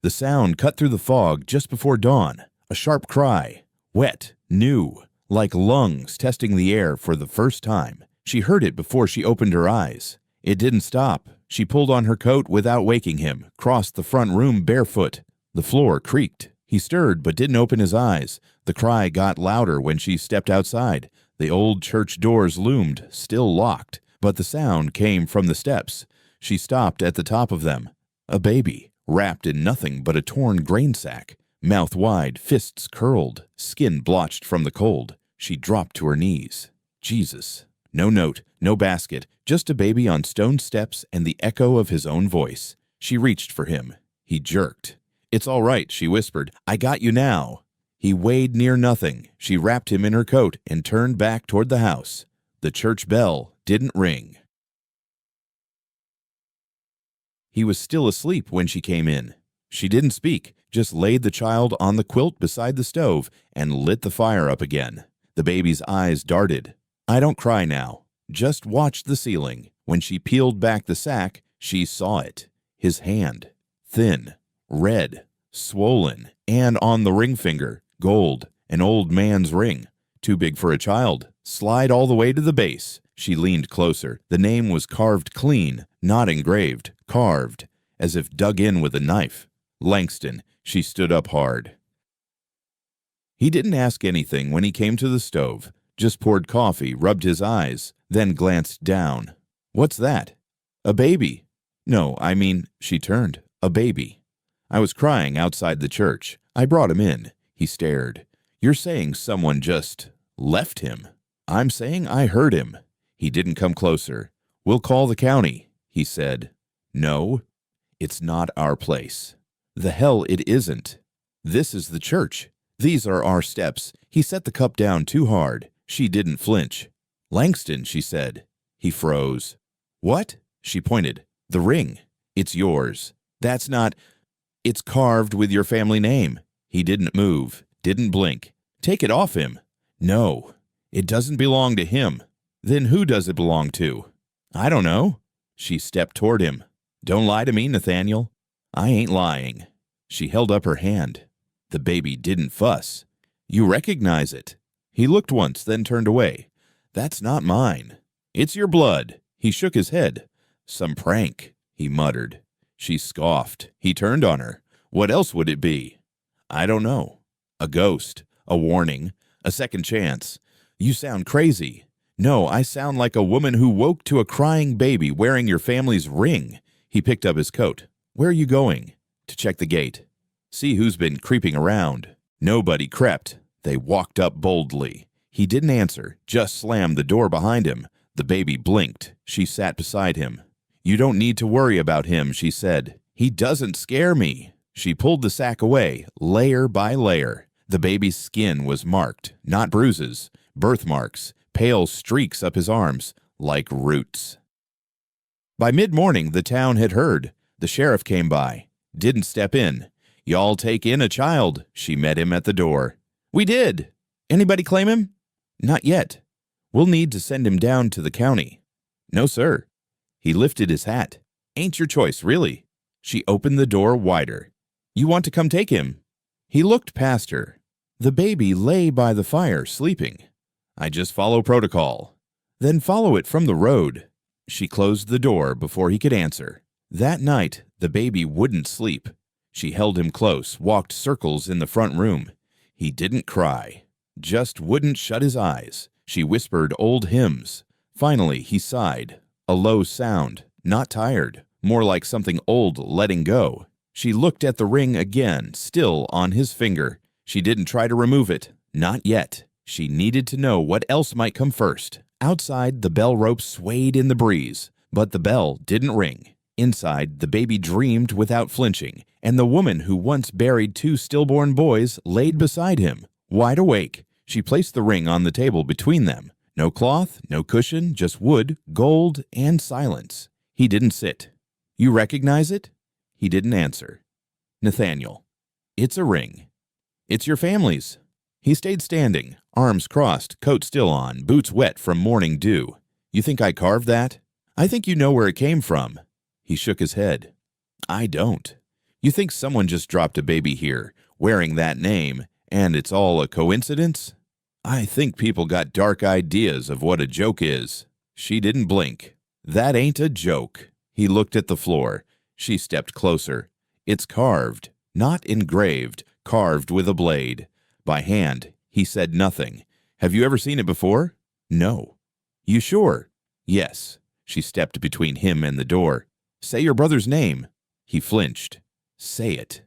The sound cut through the fog just before dawn. A sharp cry. Wet, new, like lungs testing the air for the first time. She heard it before she opened her eyes. It didn't stop. She pulled on her coat without waking him, crossed the front room barefoot. The floor creaked. He stirred but didn't open his eyes. The cry got louder when she stepped outside. The old church doors loomed, still locked, but the sound came from the steps. She stopped at the top of them. A baby, wrapped in nothing but a torn grain sack. Mouth wide, fists curled, skin blotched from the cold. She dropped to her knees. Jesus. No note, no basket, just a baby on stone steps and the echo of his own voice. She reached for him. He jerked. "It's all right," she whispered. "I got you now." He weighed near nothing. She wrapped him in her coat and turned back toward the house. The church bell didn't ring. He was still asleep when she came in. She didn't speak, just laid the child on the quilt beside the stove and lit the fire up again. The baby's eyes darted. "I don't cry now. Just watch the ceiling." When she peeled back the sack, she saw it. His hand. Thin. Red. Swollen. And on the ring finger. Gold. An old man's ring. Too big for a child. Slide all the way to the base. She leaned closer. The name was carved clean, not engraved. Carved. As if dug in with a knife. Langston. She stood up hard. He didn't ask anything when he came to the stove. Just poured coffee, rubbed his eyes, then glanced down. "What's that?" "A baby." "No, I mean," she turned, "a baby. I was crying outside the church. I brought him in." He stared. "You're saying someone just left him?" "I'm saying I heard him." He didn't come closer. "We'll call the county," he said. "No, it's not our place." "The hell it isn't. This is the church. These are our steps." He set the cup down too hard. She didn't flinch. "Langston," she said. He froze. "What?" She pointed. "The ring. It's yours. That's not. It's carved with your family name." He didn't move, didn't blink. "Take it off him." "No, it doesn't belong to him." "Then who does it belong to?" "I don't know." She stepped toward him. "Don't lie to me, Nathaniel." "I ain't lying." She held up her hand. The baby didn't fuss. "You recognize it." He looked once, then turned away. "That's not mine." "It's your blood." He shook his head. "Some prank," he muttered. She scoffed. He turned on her. "What else would it be?" "I don't know. A ghost. A warning. A second chance." "You sound crazy." "No, I sound like a woman who woke to a crying baby wearing your family's ring." He picked up his coat. "Where are you going?" "To check the gate. See who's been creeping around." Nobody crept. They walked up boldly. He didn't answer, just slammed the door behind him. The baby blinked. She sat beside him. "You don't need to worry about him," she said. "He doesn't scare me." She pulled the sack away, layer by layer. The baby's skin was marked, not bruises, birthmarks, pale streaks up his arms, like roots. By mid-morning, the town had heard. The sheriff came by. Didn't step in. "Y'all take in a child." She met him at the door. "We did. Anybody claim him?" "Not yet. We'll need to send him down to the county." "No, sir." He lifted his hat. "Ain't your choice, really." She opened the door wider. "You want to come take him?" He looked past her. The baby lay by the fire, sleeping. "I just follow protocol." "Then follow it from the road." She closed the door before he could answer. That night, the baby wouldn't sleep. She held him close, walked circles in the front room. He didn't cry, just wouldn't shut his eyes. She whispered old hymns. Finally, he sighed. A low sound, not tired, more like something old letting go. She looked at the ring again, still on his finger. She didn't try to remove it. Not yet. She needed to know what else might come first. Outside, the bell rope swayed in the breeze, but the bell didn't ring. Inside, the baby dreamed without flinching, and the woman who once buried 2 stillborn boys laid beside him, wide awake. She placed the ring on the table between them. No cloth, no cushion, just wood, gold, and silence. He didn't sit. "You recognize it?" He didn't answer. "Nathaniel, it's a ring. It's your family's." He stayed standing, arms crossed, coat still on, boots wet from morning dew. "You think I carved that?" "I think you know where it came from." He shook his head. "I don't." You think someone just dropped a baby here, wearing that name, and it's all a coincidence? I think people got dark ideas of what a joke is. She didn't blink. That ain't a joke. He looked at the floor. She stepped closer. It's carved, not engraved, carved with a blade. By hand. He said nothing. Have you ever seen it before? No. You sure? Yes. She stepped between him and the door. Say your brother's name. He flinched. Say it.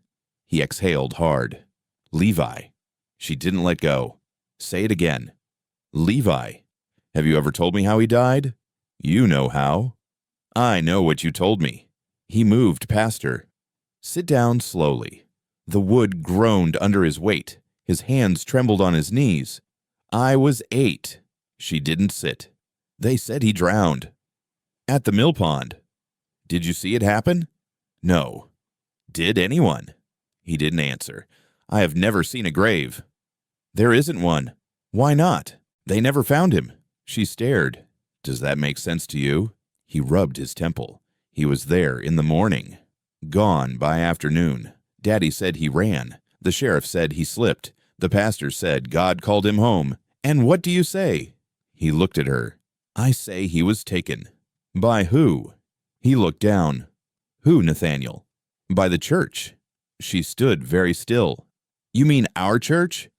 He exhaled hard. Levi. She didn't let go. Say it again. Levi. Have you ever told me how he died? You know how. I know what you told me. He moved past her. Sit down slowly. The wood groaned under his weight. His hands trembled on his knees. I was 8. She didn't sit. They said he drowned. At the mill pond. Did you see it happen? No. Did anyone? He didn't answer. I have never seen a grave. There isn't one. Why not? They never found him. She stared. Does that make sense to you? He rubbed his temple. He was there in the morning. Gone by afternoon. Daddy said he ran. The sheriff said he slipped. The pastor said God called him home. And what do you say? He looked at her. I say he was taken. By who? He looked down. Who, Nathaniel? By the church. She stood very still. You mean our church?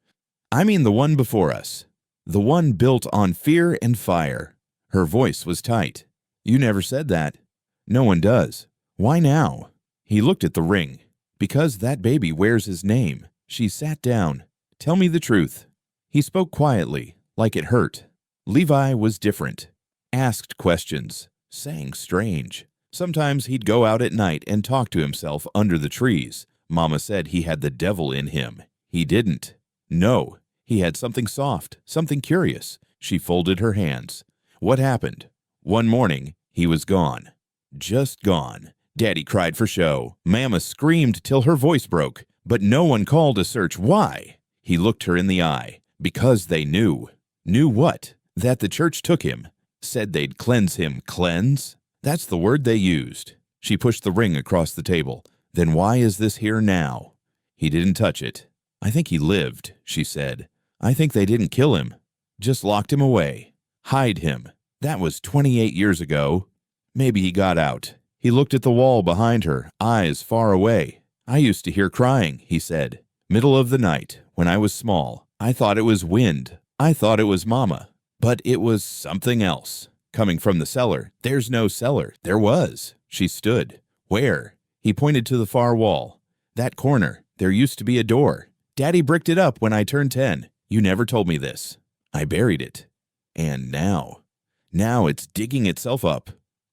I mean the one before us. The one built on fear and fire. Her voice was tight. You never said that. No one does. Why now? He looked at the ring. Because that baby wears his name. She sat down. Tell me the truth. He spoke quietly, like it hurt. Levi was different. Asked questions. Sang strange. Sometimes he'd go out at night and talk to himself under the trees. Mama said he had the devil in him. He didn't. No, he had something soft, something curious. She folded her hands. What happened? One morning, he was gone. Just gone. Daddy cried for show. Mama screamed till her voice broke, but no one called to search why. He looked her in the eye. Because they knew. Knew what? That the church took him. Said they'd cleanse him. Cleanse? That's the word they used. She pushed the ring across the table. Then why is this here now? He didn't touch it. I think he lived, she said. I think they didn't kill him. Just locked him away. Hide him. That was 28 years ago. Maybe he got out. He looked at the wall behind her, eyes far away. I used to hear crying, he said. Middle of the night, when I was small. I thought it was wind. I thought it was Mama. But it was something else. Coming from the cellar. There's no cellar. There was. She stood. Where? He pointed to the far wall. That corner. There used to be a door. Daddy bricked it up when I turned 10. You never told me this. I buried it. And now it's digging itself up.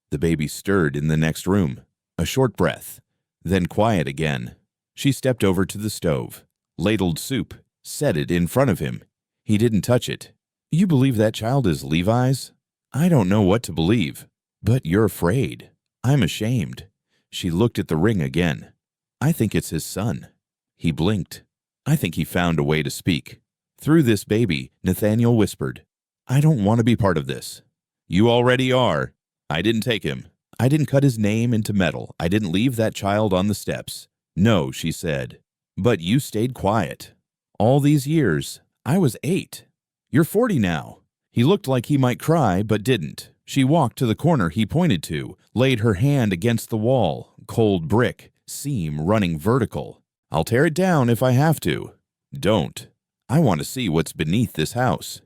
The baby stirred in the next room. A short breath. Then quiet again. She stepped over to the stove. Ladled soup. Set it in front of him. He didn't touch it. You believe that child is Levi's? I don't know what to believe. But you're afraid. I'm ashamed. She looked at the ring again. I think it's his son. He blinked. I think he found a way to speak. Through this baby, Nathaniel whispered, I don't want to be part of this. You already are. I didn't take him. I didn't cut his name into metal. I didn't leave that child on the steps. No, she said. But you stayed quiet. All these years, I was 8. You're 40 now. He looked like he might cry, but didn't. She walked to the corner he pointed to, laid her hand against the wall, cold brick, seam running vertical. I'll tear it down if I have to. Don't. I want to see what's beneath this house.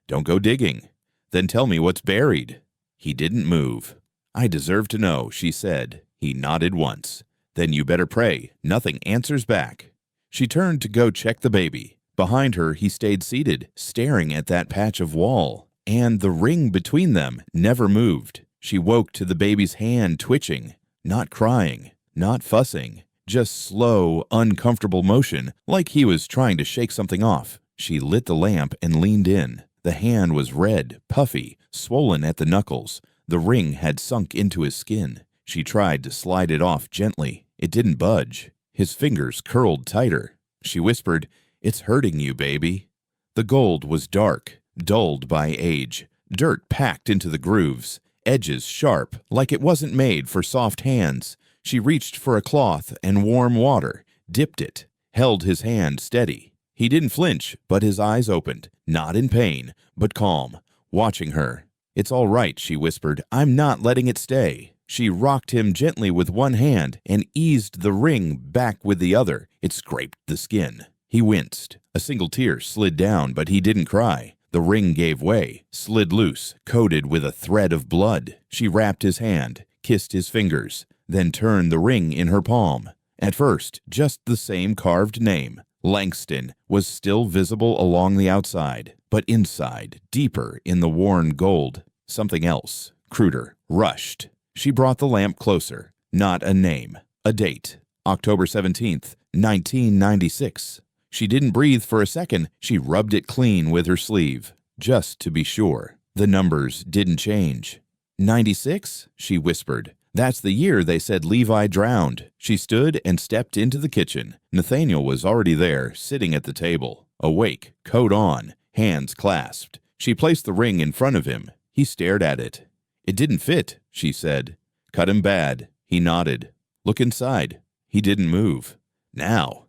Don't go digging. Then tell me what's buried. He didn't move. I deserve to know, she said. He nodded once. Then you better pray. Nothing answers back. She turned to go check the baby. Behind her, he stayed seated, staring at that patch of wall. And the ring between them never moved. She woke to the baby's hand twitching, not crying, not fussing, just slow, uncomfortable motion, like he was trying to shake something off. She lit the lamp and leaned in. The hand was red, puffy, swollen at the knuckles. The ring had sunk into his skin. She tried to slide it off gently. It didn't budge. His fingers curled tighter. She whispered, It's hurting you, baby. The gold was dark, dulled by age, dirt packed into the grooves, edges sharp, like it wasn't made for soft hands. She reached for a cloth and warm water, dipped it, held his hand steady. He didn't flinch, but his eyes opened, not in pain, but calm, watching her. "It's all right," she whispered. "I'm not letting it stay." She rocked him gently with one hand and eased the ring back with the other. It scraped the skin. He winced. A single tear slid down, but he didn't cry. The ring gave way, slid loose, coated with a thread of blood. She wrapped his hand, kissed his fingers, then turned the ring in her palm. At first, just the same carved name. Langston was still visible along the outside, but inside, deeper in the worn gold, something else, cruder, rushed. She brought the lamp closer. Not a name, a date. October 17th, 1996. She didn't breathe for a second. She rubbed it clean with her sleeve, just to be sure. The numbers didn't change. 96? She whispered. That's the year they said Levi drowned. She stood and stepped into the kitchen. Nathaniel was already there, sitting at the table, awake, coat on, hands clasped. She placed the ring in front of him. He stared at it. "It didn't fit," she said. "Cut him bad." He nodded. "Look inside." He didn't move. "Now."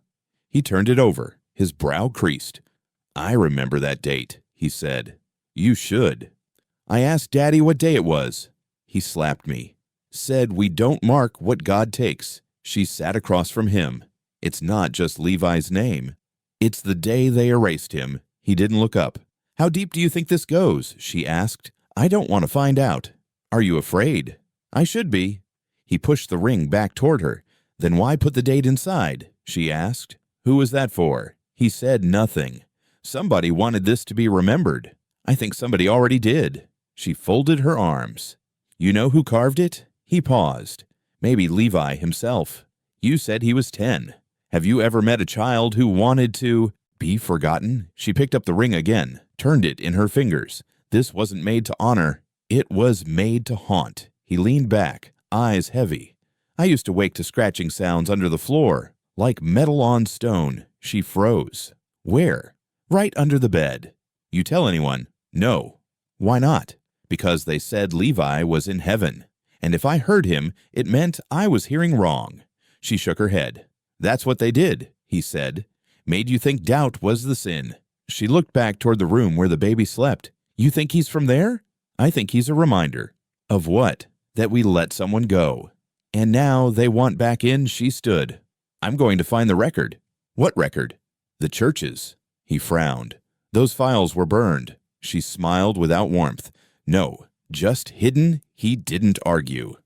He turned it over. His brow creased. "I remember that date," he said. "You should." "I asked Daddy what day it was." He slapped me. "Said we don't mark what God takes." She sat across from him. "It's not just Levi's name. It's the day they erased him." He didn't look up. "How deep do you think this goes?" she asked. "I don't want to find out." "Are you afraid?" "I should be." He pushed the ring back toward her. "Then why put the date inside?" she asked. "Who was that for?" He said nothing. "Somebody wanted this to be remembered." "I think somebody already did." She folded her arms. "You know who carved it?" He paused. "Maybe Levi himself. You said he was 10. Have you ever met a child who wanted to be forgotten?" She picked up the ring again, turned it in her fingers. This wasn't made to honor. It was made to haunt. He leaned back, eyes heavy. "I used to wake to scratching sounds under the floor, like metal on stone." She froze. "Where?" "Right under the bed." "You tell anyone?" "No." "Why not?" "Because they said Levi was in heaven. And if I heard him, it meant I was hearing wrong." She shook her head. "That's what they did," he said. "Made you think doubt was the sin." She looked back toward the room where the baby slept. "You think he's from there?" "I think he's a reminder." "Of what?" "That we let someone go." "And now they want back in." She stood. "I'm going to find the record." "What record?" "The church's." He frowned. "Those files were burned." She smiled without warmth. "No, just hidden." He didn't argue.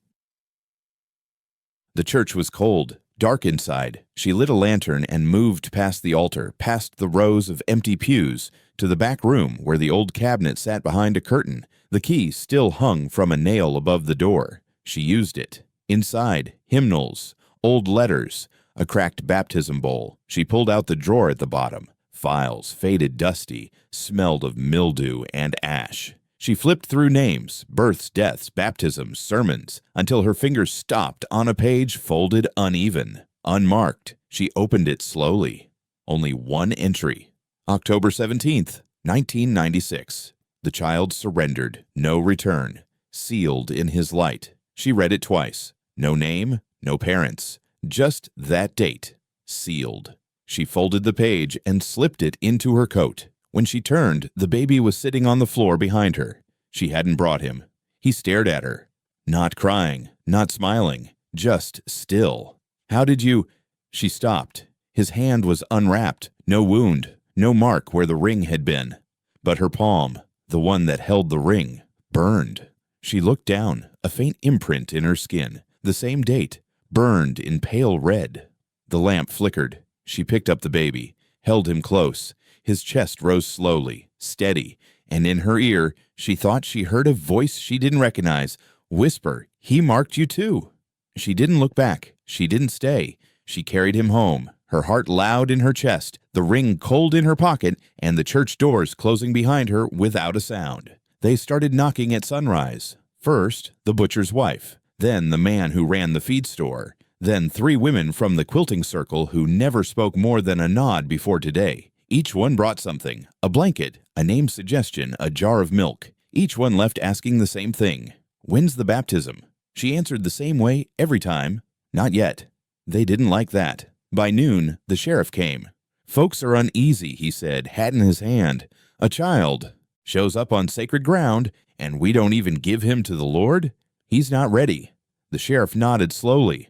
The church was cold, dark inside. She lit a lantern and moved past the altar, past the rows of empty pews, to the back room where the old cabinet sat behind a curtain. The key still hung from a nail above the door. She used it. Inside, hymnals, old letters, a cracked baptism bowl. She pulled out the drawer at the bottom. Files, faded dusty, smelled of mildew and ash. She flipped through names, births, deaths, baptisms, sermons, until her fingers stopped on a page folded uneven, unmarked. She opened it slowly. Only one entry. October 17th, 1996. The child surrendered. No return. Sealed in his light. She read it twice. No name, no parents. Just that date. Sealed. She folded the page and slipped it into her coat. When she turned, the baby was sitting on the floor behind her. She hadn't brought him. He stared at her. Not crying, not smiling, just still. "How did you—" She stopped. His hand was unwrapped. No wound, no mark where the ring had been. But her palm, the one that held the ring, burned. She looked down, a faint imprint in her skin. The same date, burned in pale red. The lamp flickered. She picked up the baby, held him close. His chest rose slowly, steady, and in her ear, she thought she heard a voice she didn't recognize whisper, "He marked you too." She didn't look back. She didn't stay. She carried him home, her heart loud in her chest, the ring cold in her pocket, and the church doors closing behind her without a sound. They started knocking at sunrise. First, the butcher's wife, then the man who ran the feed store, then 3 women from the quilting circle who never spoke more than a nod before today. Each one brought something, a blanket, a name suggestion, a jar of milk. Each one left asking the same thing. "When's the baptism?" She answered the same way every time. Not yet. They didn't like that. By noon, the sheriff came. Folks are uneasy, he said, hat in his hand. A child shows up on sacred ground, and we don't even give him to the Lord? He's not ready. The sheriff nodded slowly.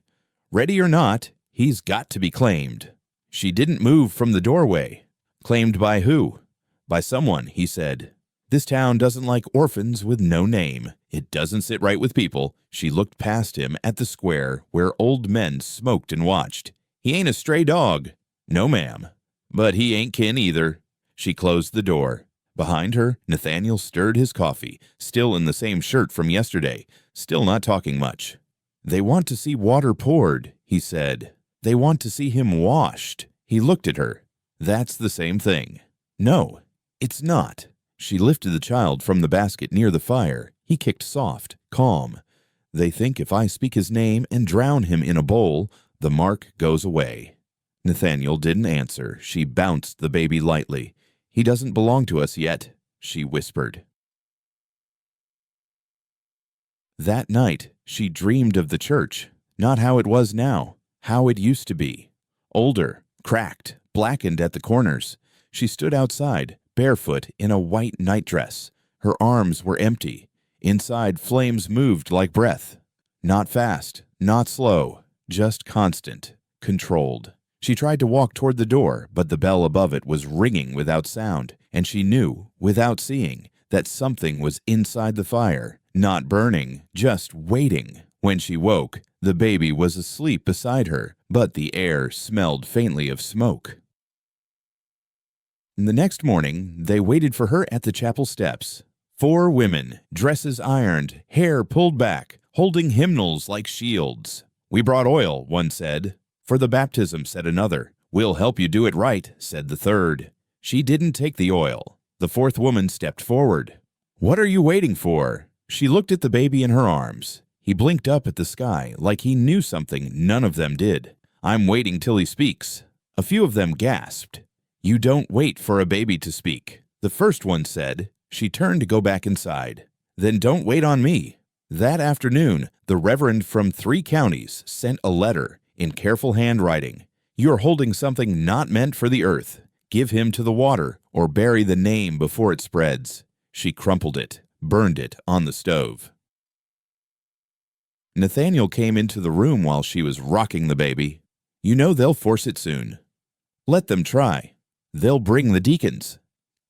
Ready or not, he's got to be claimed. She didn't move from the doorway. Claimed by who? By someone, he said. This town doesn't like orphans with no name. It doesn't sit right with people. She looked past him at the square where old men smoked and watched. He ain't a stray dog. No, ma'am. But he ain't kin either. She closed the door. Behind her, Nathaniel stirred his coffee, still in the same shirt from yesterday, still not talking much. They want to see water poured, he said. They want to see him washed. He looked at her. That's the same thing. No, it's not. She lifted the child from the basket near the fire. He kicked soft, calm. They think if I speak his name and drown him in a bowl, the mark goes away. Nathaniel didn't answer. She bounced the baby lightly. He doesn't belong to us yet, she whispered. That night, she dreamed of the church, not how it was now, how it used to be. Older, cracked, blackened at the corners. She stood outside, barefoot in a white nightdress. Her arms were empty. Inside, flames moved like breath. Not fast, not slow, just constant, controlled. She tried to walk toward the door, but the bell above it was ringing without sound, and she knew, without seeing, that something was inside the fire, not burning, just waiting. When she woke, the baby was asleep beside her, but the air smelled faintly of smoke. The next morning, they waited for her at the chapel steps. 4 women, dresses ironed, hair pulled back, holding hymnals like shields. We brought oil, one said. For the baptism, said another. We'll help you do it right, said the third. She didn't take the oil. The 4th woman stepped forward. What are you waiting for? She looked at the baby in her arms. He blinked up at the sky like he knew something none of them did. I'm waiting till he speaks. A few of them gasped. You don't wait for a baby to speak. The first one said. She turned to go back inside. Then don't wait on me. That afternoon, the reverend from 3 counties sent a letter in careful handwriting. You're holding something not meant for the earth. Give him to the water or bury the name before it spreads. She crumpled it, burned it on the stove. Nathaniel came into the room while she was rocking the baby. You know they'll force it soon. Let them try. They'll bring the deacons.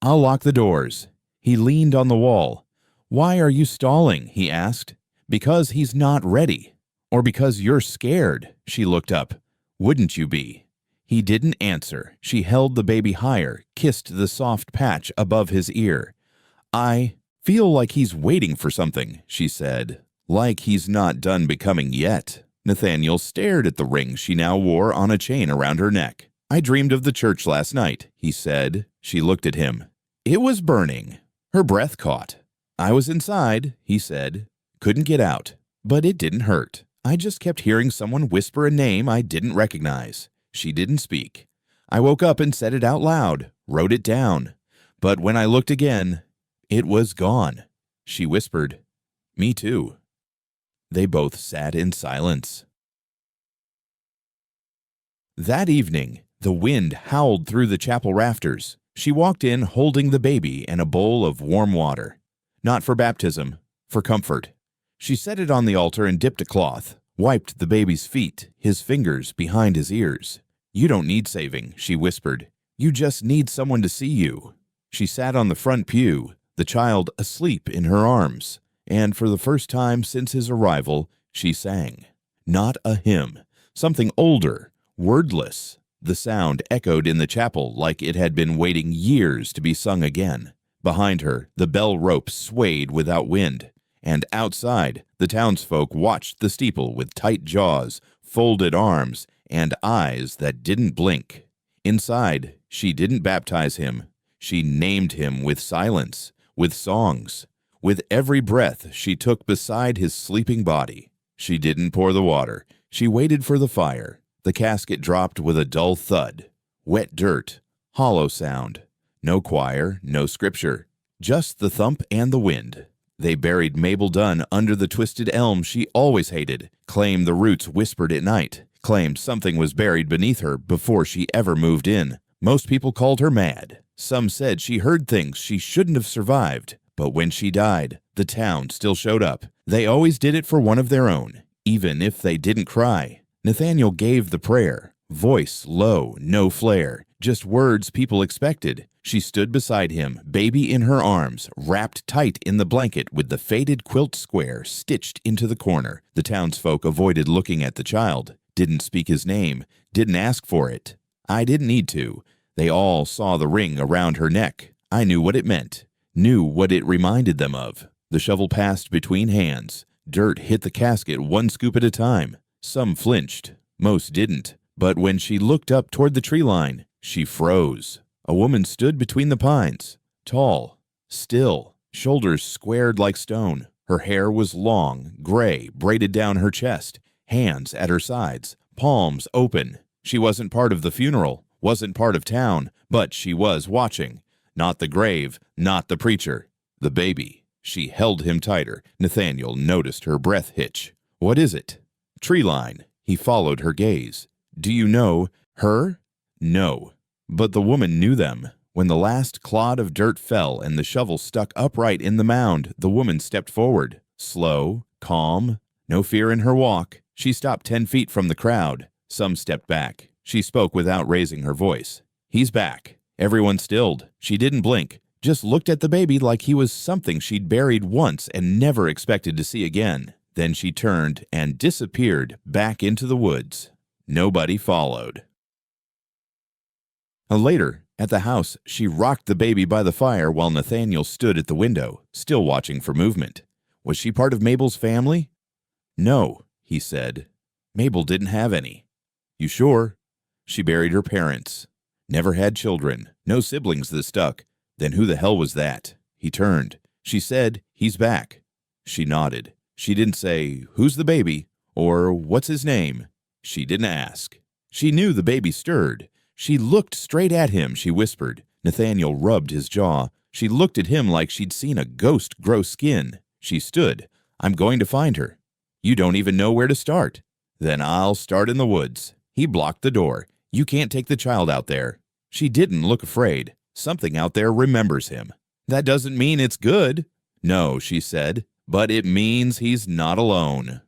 I'll lock the doors. He leaned on the wall. Why are you stalling? He asked. Because he's not ready. Or because you're scared, she looked up. Wouldn't you be? He didn't answer. She held the baby higher, kissed the soft patch above his ear. I feel like he's waiting for something, she said. Like he's not done becoming yet. Nathaniel stared at the ring she now wore on a chain around her neck. I dreamed of the church last night, he said. She looked at him. It was burning. Her breath caught. I was inside, he said. Couldn't get out. But it didn't hurt. I just kept hearing someone whisper a name I didn't recognize. She didn't speak. I woke up and said it out loud, wrote it down. But when I looked again, it was gone. She whispered, Me too. They both sat in silence. That evening, the wind howled through the chapel rafters. She walked in holding the baby and a bowl of warm water. Not for baptism, for comfort. She set it on the altar and dipped a cloth, wiped the baby's feet, his fingers behind his ears. You don't need saving, she whispered. You just need someone to see you. She sat on the front pew, the child asleep in her arms, and for the first time since his arrival, she sang. Not a hymn, something older, wordless. The sound echoed in the chapel like it had been waiting years to be sung again. Behind her, the bell rope swayed without wind. And outside, the townsfolk watched the steeple with tight jaws, folded arms, and eyes that didn't blink. Inside, she didn't baptize him. She named him with silence, with songs. With every breath she took beside his sleeping body. She didn't pour the water. She waited for the fire. The casket dropped with a dull thud. Wet dirt, hollow sound. No choir, no scripture. Just the thump and the wind. They buried Mabel Dunn under the twisted elm she always hated, claimed the roots whispered at night, claimed something was buried beneath her before she ever moved in. Most people called her mad. Some said she heard things she shouldn't have survived. But when she died, the town still showed up. They always did it for one of their own, even if they didn't cry. Nathaniel gave the prayer, voice low, no flare, just words people expected. She stood beside him, baby in her arms, wrapped tight in the blanket with the faded quilt square stitched into the corner. The townsfolk avoided looking at the child, didn't speak his name, didn't ask for it. I didn't need to. They all saw the ring around her neck. I knew what it meant, knew what it reminded them of. The shovel passed between hands. Dirt hit the casket one scoop at a time. Some flinched, most didn't. But when she looked up toward the tree line, she froze. A woman stood between the pines, tall, still, shoulders squared like stone. Her hair was long, gray, braided down her chest, hands at her sides, palms open. She wasn't part of the funeral, wasn't part of town, but she was watching. Not the grave, not the preacher, the baby. She held him tighter. Nathaniel noticed her breath hitch. What is it? Tree line. He followed her gaze. Do you know her? No. But the woman knew them. When the last clod of dirt fell and the shovel stuck upright in the mound, the woman stepped forward. Slow, calm, no fear in her walk. She stopped 10 feet from the crowd. Some stepped back. She spoke without raising her voice. He's back. Everyone stilled. She didn't blink, just looked at the baby like he was something she'd buried once and never expected to see again. Then she turned and disappeared back into the woods. Nobody followed. Later, at the house, she rocked the baby by the fire while Nathaniel stood at the window, still watching for movement. Was she part of Mabel's family? No, he said. Mabel didn't have any. You sure? She buried her parents. Never had children, no siblings that stuck. Then who the hell was that? He turned. She said, he's back. She nodded. She didn't say, who's the baby? Or what's his name? She didn't ask. She knew the baby stirred. She looked straight at him, she whispered. Nathaniel rubbed his jaw. She looked at him like she'd seen a ghost grow skin. She stood. I'm going to find her. You don't even know where to start. Then I'll start in the woods. He blocked the door. You can't take the child out there. She didn't look afraid. Something out there remembers him. That doesn't mean it's good. No, she said, but it means he's not alone.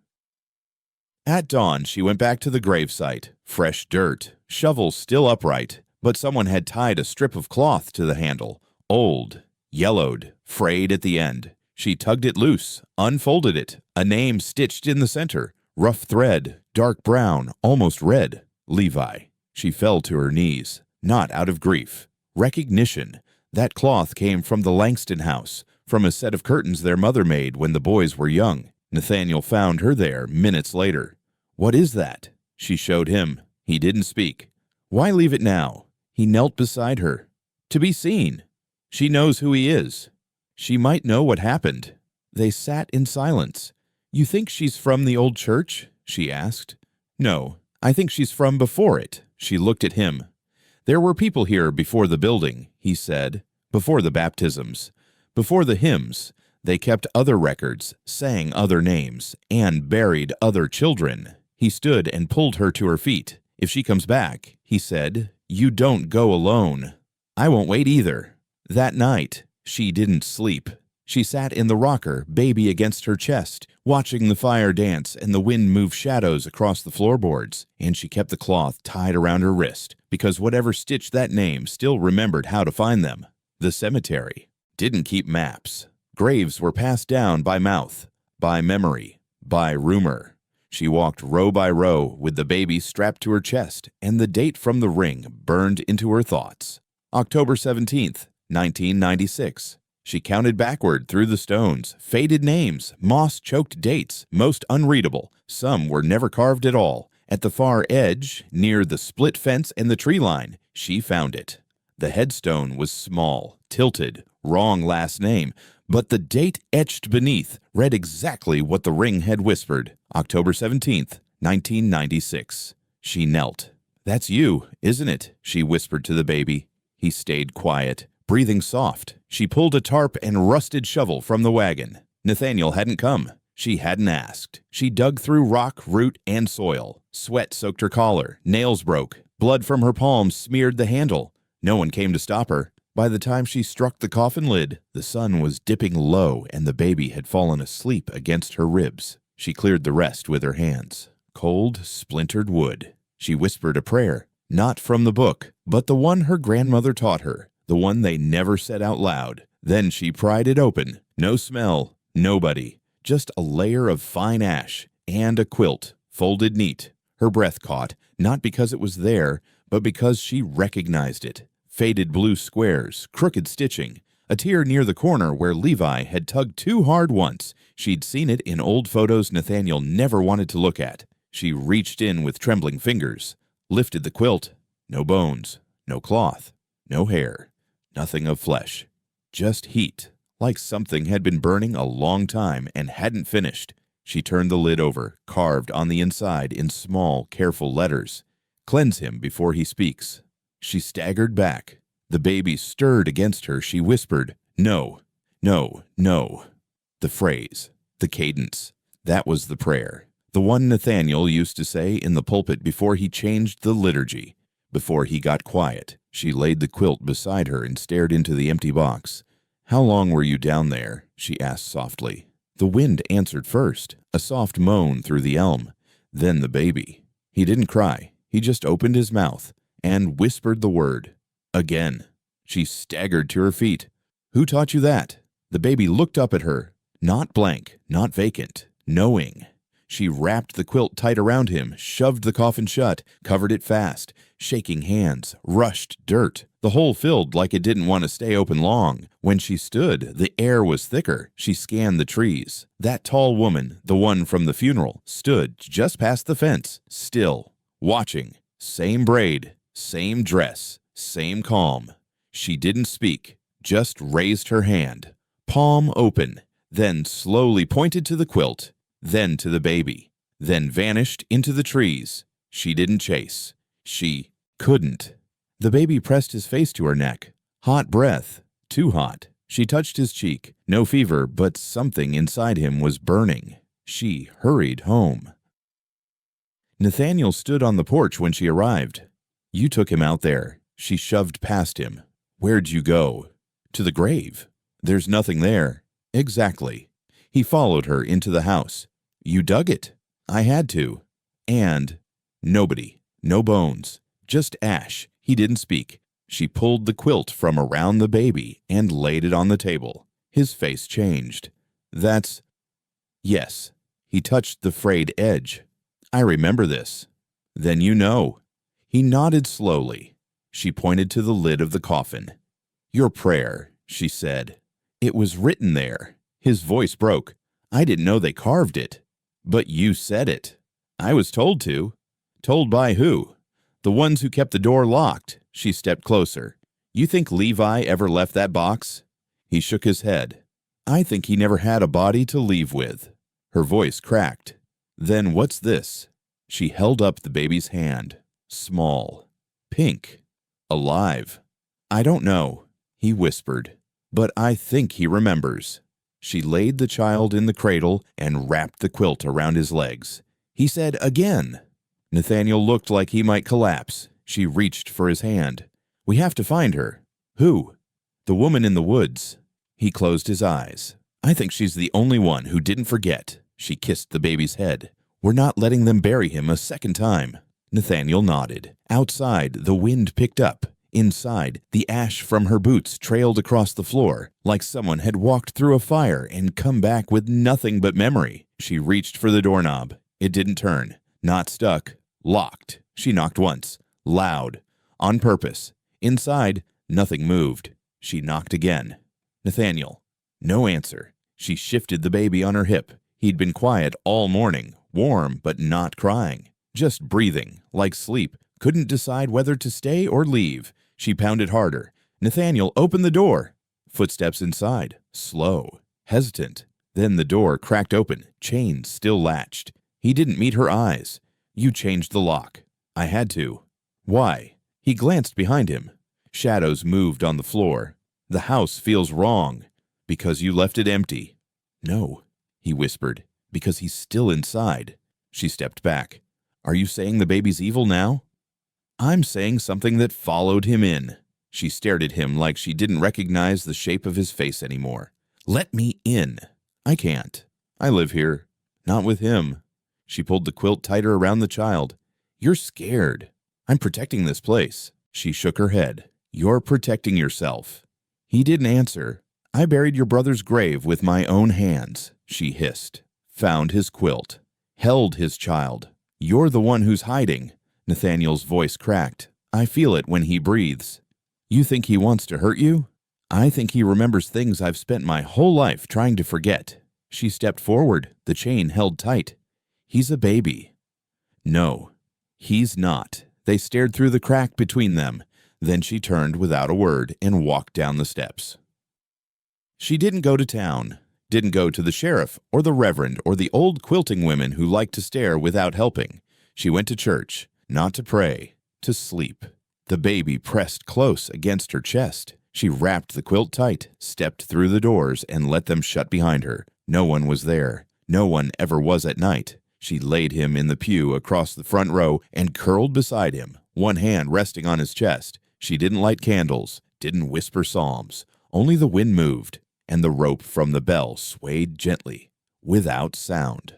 At dawn, she went back to the gravesite. Fresh dirt, shovels still upright, but someone had tied a strip of cloth to the handle. Old, yellowed, frayed at the end. She tugged it loose, unfolded it, a name stitched in the center. Rough thread, dark brown, almost red. Levi. She fell to her knees, not out of grief. Recognition. That cloth came from the Langston house, from a set of curtains their mother made when the boys were young. Nathaniel found her there minutes later. What is that? She showed him. He didn't speak. Why leave it now? He knelt beside her. To be seen. She knows who he is. She might know what happened. They sat in silence. You think she's from the old church? She asked. No, I think she's from before it. She looked at him. There were people here before the building, he said, before the baptisms, before the hymns. They kept other records, sang other names, and buried other children. He stood and pulled her to her feet. If she comes back, he said, you don't go alone. I won't wait either. That night, she didn't sleep. She sat in the rocker, baby against her chest, watching the fire dance and the wind move shadows across the floorboards, and she kept the cloth tied around her wrist, because whatever stitched that name still remembered how to find them. The cemetery didn't keep maps. Graves were passed down by mouth, by memory, by rumor. She walked row by row with the baby strapped to her chest, and the date from the ring burned into her thoughts. October 17th, 1996. She counted backward through the stones, faded names, moss-choked dates, most unreadable. Some were never carved at all. At the far edge, near the split fence and the tree line, she found it. The headstone was small, tilted, wrong last name, but the date etched beneath read exactly what the ring had whispered. October 17th, 1996. She knelt. That's you, isn't it? She whispered to the baby. He stayed quiet, breathing soft. She pulled a tarp and rusted shovel from the wagon. Nathaniel hadn't come. She hadn't asked. She dug through rock, root, and soil. Sweat soaked her collar. Nails broke. Blood from her palms smeared the handle. No one came to stop her. By the time she struck the coffin lid, the sun was dipping low and the baby had fallen asleep against her ribs. She cleared the rest with her hands. Cold, splintered wood. She whispered a prayer, not from the book, but the one her grandmother taught her, the one they never said out loud. Then she pried it open. No smell, nobody, just a layer of fine ash and a quilt, folded neat. Her breath caught, not because it was there, but because she recognized it. Faded blue squares, crooked stitching, a tear near the corner where Levi had tugged too hard once. She'd seen it in old photos Nathaniel never wanted to look at. She reached in with trembling fingers, lifted the quilt. No bones, no cloth, no hair, nothing of flesh. Just heat, like something had been burning a long time and hadn't finished. She turned the lid over, carved on the inside in small, careful letters. "Cleanse him before he speaks." She staggered back. The baby stirred against her. She whispered, "No, no, no." The phrase, the cadence, that was the prayer. The one Nathaniel used to say in the pulpit before he changed the liturgy. Before he got quiet, she laid the quilt beside her and stared into the empty box. "How long were you down there?" she asked softly. The wind answered first, a soft moan through the elm. Then the baby. He didn't cry. He just opened his mouth and whispered the word. Again. She staggered to her feet. "Who taught you that?" The baby looked up at her. Not blank, not vacant, knowing. She wrapped the quilt tight around him, shoved the coffin shut, covered it fast, shaking hands, rushed dirt. The hole filled like it didn't want to stay open long. When she stood, the air was thicker. She scanned the trees. That tall woman, the one from the funeral, stood just past the fence, still, watching. Same braid, same dress, same calm. She didn't speak, just raised her hand, palm open, then slowly pointed to the quilt, then to the baby, then vanished into the trees. She didn't chase. She couldn't. The baby pressed his face to her neck. Hot breath, too hot. She touched his cheek. No fever, but something inside him was burning. She hurried home. Nathaniel stood on the porch when she arrived. "You took him out there." She shoved past him. "Where'd you go?" "To the grave." "There's nothing there." "Exactly." He followed her into the house. "You dug it." "I had to." "And?" "Nobody. No bones. Just ash." He didn't speak. She pulled the quilt from around the baby and laid it on the table. His face changed. "That's—" "Yes." He touched the frayed edge. "I remember this." "Then you know." He nodded slowly. She pointed to the lid of the coffin. "Your prayer," she said. "It was written there." His voice broke. "I didn't know they carved it." "But you said it." "I was told to." "Told by who?" "The ones who kept the door locked." She stepped closer. "You think Levi ever left that box?" He shook his head. "I think he never had a body to leave with." Her voice cracked. "Then what's this?" She held up the baby's hand. Small. Pink. Alive. "I don't know," he whispered. "But I think he remembers." She laid the child in the cradle and wrapped the quilt around his legs. He said again. Nathaniel looked like he might collapse. She reached for his hand. "We have to find her." "Who?" "The woman in the woods." He closed his eyes. "I think she's the only one who didn't forget." She kissed the baby's head. "We're not letting them bury him a second time." Nathaniel nodded. Outside, the wind picked up. Inside, the ash from her boots trailed across the floor, like someone had walked through a fire and come back with nothing but memory. She reached for the doorknob. It didn't turn. Not stuck. Locked. She knocked once. Loud. On purpose. Inside, nothing moved. She knocked again. Nathaniel. No answer. She shifted the baby on her hip. He'd been quiet all morning, warm but not crying. Just breathing, like sleep. Couldn't decide whether to stay or leave. She pounded harder. Nathaniel opened the door. Footsteps inside. Slow. Hesitant. Then the door cracked open. Chains still latched. He didn't meet her eyes. "You changed the lock." "I had to." "Why?" He glanced behind him. Shadows moved on the floor. "The house feels wrong." "Because you left it empty." No, he whispered, because he's still inside. She stepped back. Are you saying the baby's evil now? I'm saying something that followed him in. She stared at him like she didn't recognize the shape of his face anymore. Let me in. I can't. I live here. Not with him. She pulled the quilt tighter around the child. You're scared. I'm protecting this place. She shook her head. You're protecting yourself. He didn't answer. I buried your brother's grave with my own hands, she hissed. Found his quilt. Held his child. You're the one who's hiding. Nathaniel's voice cracked. I feel it when he breathes. You think he wants to hurt you? I think he remembers things I've spent my whole life trying to forget. She stepped forward, the chain held tight. He's a baby. No, he's not. They stared through the crack between them. Then she turned without a word and walked down the steps. She didn't go to town, didn't go to the sheriff or the reverend or the old quilting women who liked to stare without helping. She went to church, not to pray, to sleep. The baby pressed close against her chest. She wrapped the quilt tight, stepped through the doors, and let them shut behind her. No one was there. No one ever was at night. She laid him in the pew across the front row and curled beside him, one hand resting on his chest. She didn't light candles, didn't whisper psalms. Only the wind moved, and the rope from the bell swayed gently, without sound.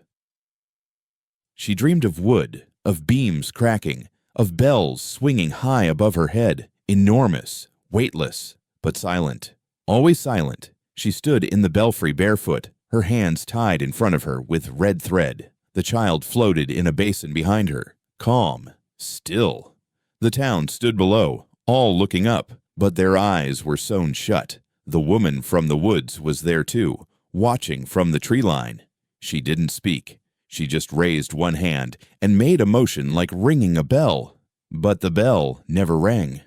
She dreamed of wood, of beams cracking, of bells swinging high above her head, enormous, weightless, but silent. Always silent. She stood in the belfry barefoot, her hands tied in front of her with red thread. The child floated in a basin behind her, calm, still. The town stood below, all looking up, but their eyes were sewn shut. The woman from the woods was there too, watching from the tree line. She didn't speak. She just raised one hand and made a motion like ringing a bell, but the bell never rang.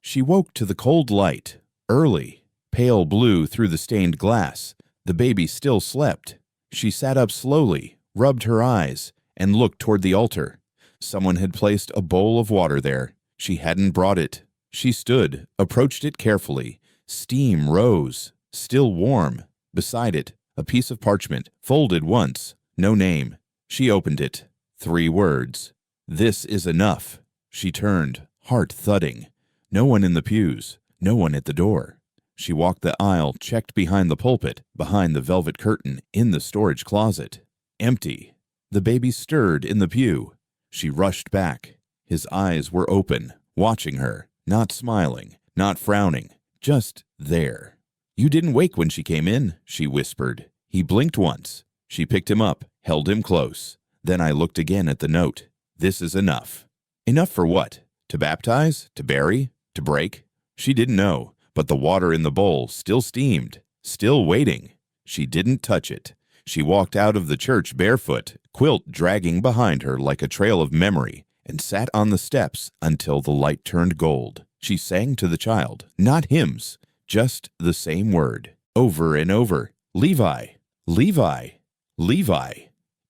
She woke to the cold light, early, pale blue through the stained glass. The baby still slept. She sat up slowly, rubbed her eyes, and looked toward the altar. Someone had placed a bowl of water there. She hadn't brought it. She stood, approached it carefully. Steam rose, still warm. Beside it, a piece of parchment, folded once, no name. She opened it. 3 words. This is enough. She turned, heart thudding. No one in the pews, no one at the door. She walked the aisle, checked behind the pulpit, behind the velvet curtain, in the storage closet. Empty. The baby stirred in the pew. She rushed back. His eyes were open, watching her, not smiling, not frowning, just there. You didn't wake when she came in, she whispered. He blinked once. She picked him up, held him close. Then I looked again at the note. This is enough. Enough for what? To baptize? To bury? To break? She didn't know, but the water in the bowl still steamed, still waiting. She didn't touch it. She walked out of the church barefoot, quilt dragging behind her like a trail of memory, and sat on the steps until the light turned gold. She sang to the child, not hymns, just the same word, over and over. Levi, Levi, Levi.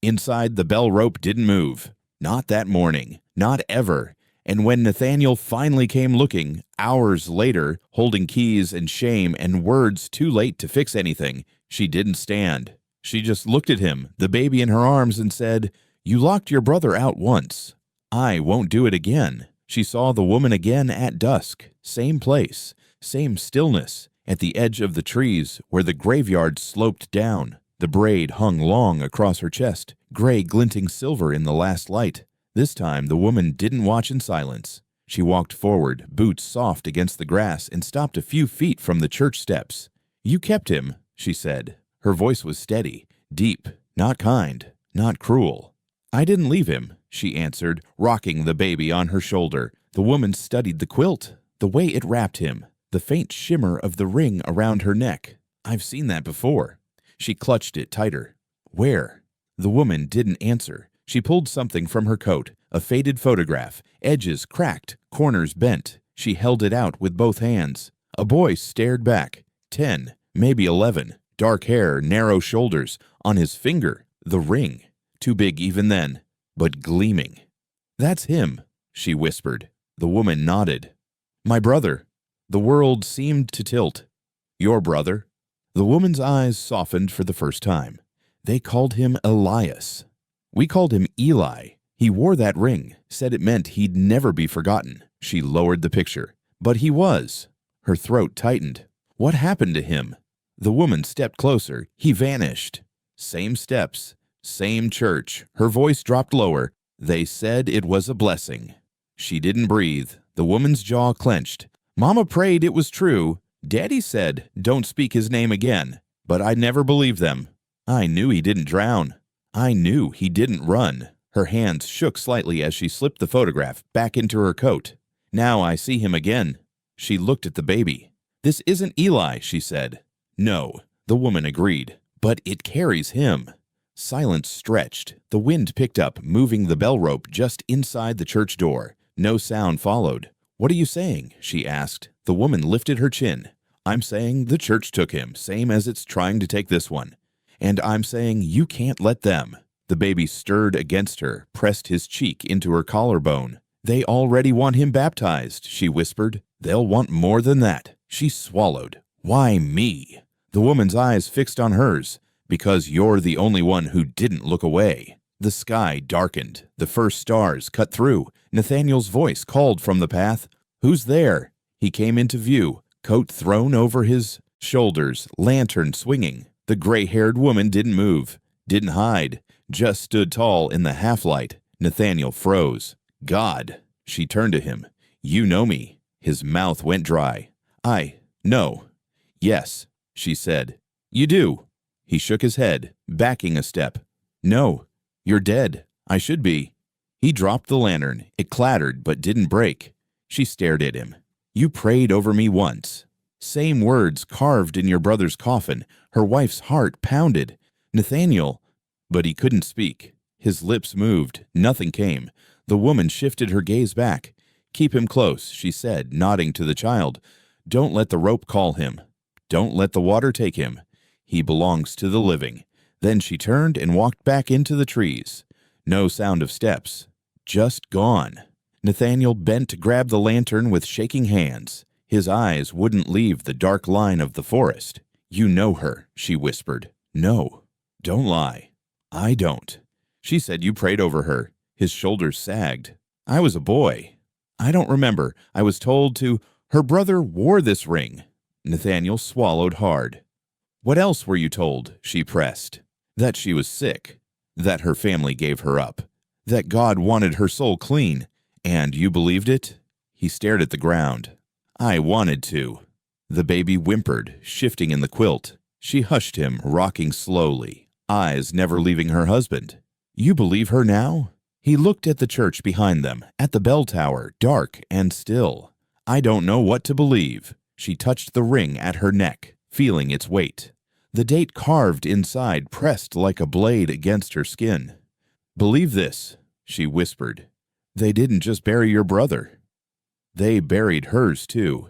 Inside, the bell rope didn't move. Not that morning, not ever. And when Nathaniel finally came looking, hours later, holding keys and shame and words too late to fix anything, she didn't stand. She just looked at him, the baby in her arms, and said, You locked your brother out once. I won't do it again. She saw the woman again at dusk, same place, same stillness, at the edge of the trees where the graveyard sloped down. The braid hung long across her chest, gray glinting silver in the last light. This time the woman didn't watch in silence. She walked forward, boots soft against the grass, and stopped a few feet from the church steps. You kept him, she said. Her voice was steady, deep, not kind, not cruel. I didn't leave him, she answered, rocking the baby on her shoulder. The woman studied the quilt, the way it wrapped him, the faint shimmer of the ring around her neck. I've seen that before. She clutched it tighter. Where? The woman didn't answer. She pulled something from her coat, a faded photograph, edges cracked, corners bent. She held it out with both hands. A boy stared back, 10, maybe 11, dark hair, narrow shoulders. On his finger, the ring, too big even then, but gleaming. That's him, she whispered. The woman nodded. My brother. The world seemed to tilt. Your brother. The woman's eyes softened for the first time. They called him Elias. We called him Eli. He wore that ring, said it meant he'd never be forgotten. She lowered the picture. But he was. Her throat tightened. What happened to him? The woman stepped closer. He vanished. Same steps, same church. Her voice dropped lower. They said it was a blessing. She didn't breathe. The woman's jaw clenched. Mama prayed it was true. Daddy said, don't speak his name again. But I never believed them. I knew he didn't drown. I knew he didn't run. Her hands shook slightly as she slipped the photograph back into her coat. Now I see him again. She looked at the baby. This isn't Eli, she said. No, the woman agreed. But it carries him. Silence stretched. The wind picked up, moving the bell rope just inside the church door. No sound followed. What are you saying? She asked. The woman lifted her chin. I'm saying the church took him, same as it's trying to take this one. And I'm saying you can't let them. The baby stirred against her, pressed his cheek into her collarbone. They already want him baptized, she whispered. They'll want more than that. She swallowed. Why me? The woman's eyes fixed on hers. Because you're the only one who didn't look away. The sky darkened. The first stars cut through. Nathaniel's voice called from the path. Who's there? He came into view, coat thrown over his shoulders, lantern swinging. The gray-haired woman didn't move, didn't hide, just stood tall in the half-light. Nathaniel froze. God. She turned to him. You know me. His mouth went dry. No. Yes, she said. You do. He shook his head, backing a step. No, you're dead. I should be. He dropped the lantern. It clattered but didn't break. She stared at him. You prayed over me once. Same words carved in your brother's coffin. Her wife's heart pounded. Nathaniel. But he couldn't speak. His lips moved. Nothing came. The woman shifted her gaze back. Keep him close, she said, nodding to the child. Don't let the rope call him. Don't let the water take him. He belongs to the living. Then she turned and walked back into the trees. No sound of steps. Just gone. Nathaniel bent to grab the lantern with shaking hands. His eyes wouldn't leave the dark line of the forest. You know her, she whispered. No. Don't lie. I don't. She said you prayed over her. His shoulders sagged. I was a boy. I don't remember. I was told to. Her brother wore this ring. Nathaniel swallowed hard. What else were you told? She pressed. That she was sick. That her family gave her up. That God wanted her soul clean. And you believed it? He stared at the ground. I wanted to. The baby whimpered, shifting in the quilt. She hushed him, rocking slowly, eyes never leaving her husband. You believe her now? He looked at the church behind them, at the bell tower, dark and still. I don't know what to believe. She touched the ring at her neck, feeling its weight. The date carved inside pressed like a blade against her skin. Believe this, she whispered. They didn't just bury your brother. They buried hers too.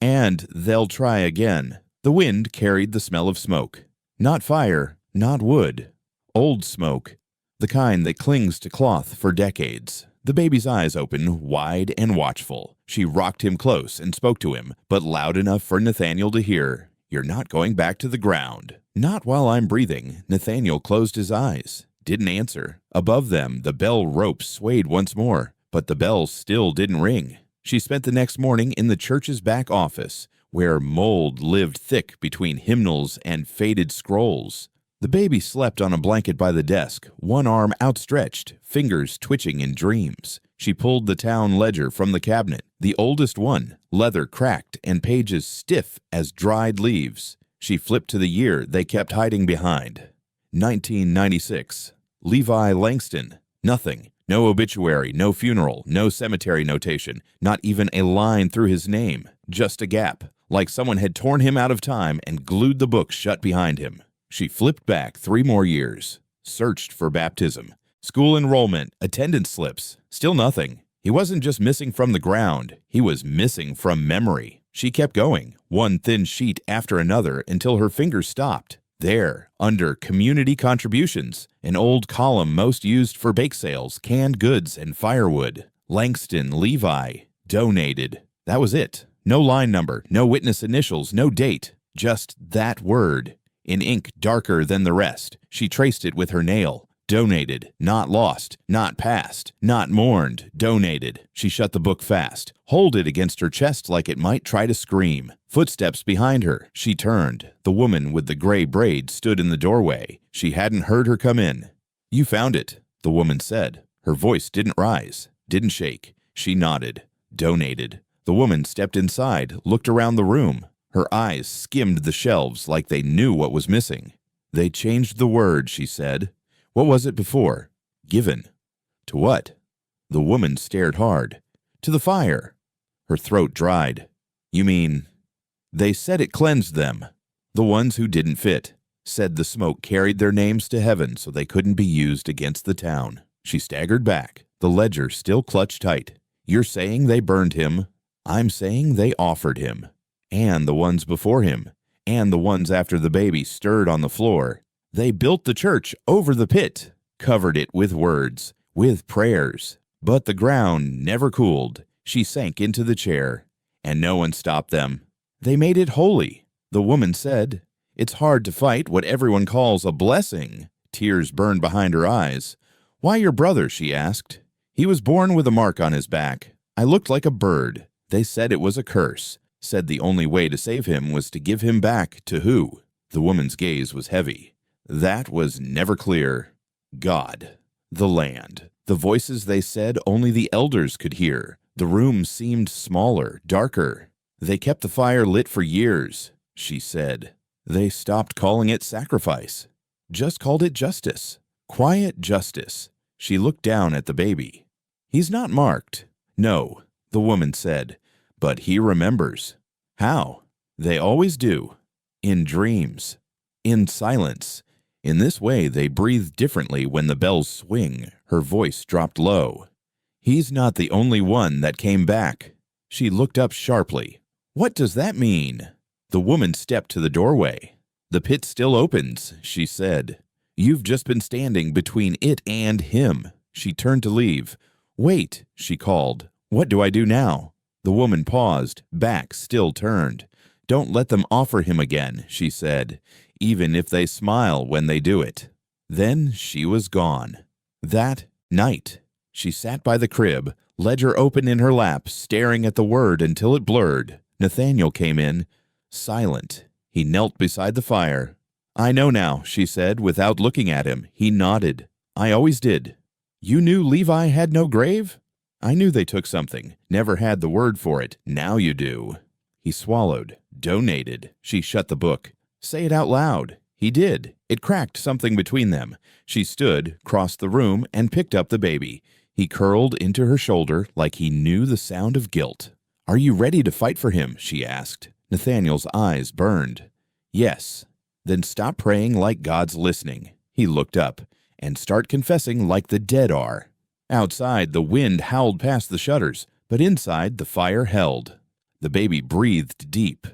And they'll try again. The wind carried the smell of smoke. Not fire, not wood. Old smoke. The kind that clings to cloth for decades. The baby's eyes opened, wide and watchful. She rocked him close and spoke to him, but loud enough for Nathaniel to hear. You're not going back to the ground. Not while I'm breathing. Nathaniel closed his eyes. Didn't answer. Above them, the bell rope swayed once more, but the bell still didn't ring. She spent the next morning in the church's back office, where mold lived thick between hymnals and faded scrolls. The baby slept on a blanket by the desk, one arm outstretched, fingers twitching in dreams. She pulled the town ledger from the cabinet, the oldest one, leather cracked and pages stiff as dried leaves. She flipped to the year they kept hiding behind. 1996. Levi Langston. Nothing. No obituary, no funeral, no cemetery notation, not even a line through his name. Just a gap, like someone had torn him out of time and glued the book shut behind him. She flipped back 3 more years, searched for baptism, school enrollment, attendance slips, still nothing. He wasn't just missing from the ground, he was missing from memory. She kept going, one thin sheet after another until her fingers stopped. There, under community contributions, an old column most used for bake sales, canned goods, and firewood. Langston Levi, donated. That was it. No line number, no witness initials, no date. Just that word. In ink darker than the rest, she traced it with her nail. Donated, not lost, not passed, not mourned, donated. She shut the book fast, hold it against her chest like it might try to scream. Footsteps behind her. She turned. The woman with the gray braid stood in the doorway. She hadn't heard her come in. "You found it," the woman said. Her voice didn't rise, didn't shake. She nodded. Donated. The woman stepped inside, looked around the room. Her eyes skimmed the shelves like they knew what was missing. "They changed the word," she said. "What was it before?" "Given." "To what?" The woman stared hard. "To the fire." Her throat dried. "You mean—" "They said it cleansed them. The ones who didn't fit. Said the smoke carried their names to heaven so they couldn't be used against the town." She staggered back, the ledger still clutched tight. "You're saying they burned him. I'm saying they offered him. And the ones before him. And the ones after the baby stirred on the floor. They built the church over the pit, covered it with words, with prayers. But the ground never cooled." She sank into the chair. "And no one stopped them. They made it holy." The woman said, "It's hard to fight what everyone calls a blessing." Tears burned behind her eyes. "Why your brother?" she asked. "He was born with a mark on his back. I looked like a bird. They said it was a curse. Said the only way to save him was to give him back to who?" The woman's gaze was heavy. "That was never clear. God. The land. The voices they said only the elders could hear. The room seemed smaller, darker. They kept the fire lit for years," she said. "They stopped calling it sacrifice. Just called it justice. Quiet justice." She looked down at the baby. "He's not marked." "No," the woman said. "But he remembers." "How?" "They always do. In dreams. In silence. In this way they breathe differently when the bells swing." Her voice dropped low. "He's not the only one that came back." She looked up sharply. "What does that mean?" The woman stepped to the doorway. "The pit still opens," she said. "You've just been standing between it and him." She turned to leave. "Wait," she called. "What do I do now?" The woman paused, back still turned. "Don't let them offer him again," she said, "even if they smile when they do it." Then she was gone. That night, she sat by the crib, ledger open in her lap, staring at the word until it blurred. Nathaniel came in, silent. He knelt beside the fire. "I know now," she said, without looking at him. He nodded. "I always did." "You knew Levi had no grave?" "I knew they took something. Never had the word for it. Now you do." He swallowed. "Donated." She shut the book. "Say it out loud." He did. It cracked something between them. She stood, crossed the room, and picked up the baby. He curled into her shoulder like he knew the sound of guilt. "Are you ready to fight for him?" she asked. Nathaniel's eyes burned. "Yes." "Then stop praying like God's listening." He looked up. "And start confessing like the dead are." Outside, the wind howled past the shutters, but inside, the fire held. The baby breathed deep,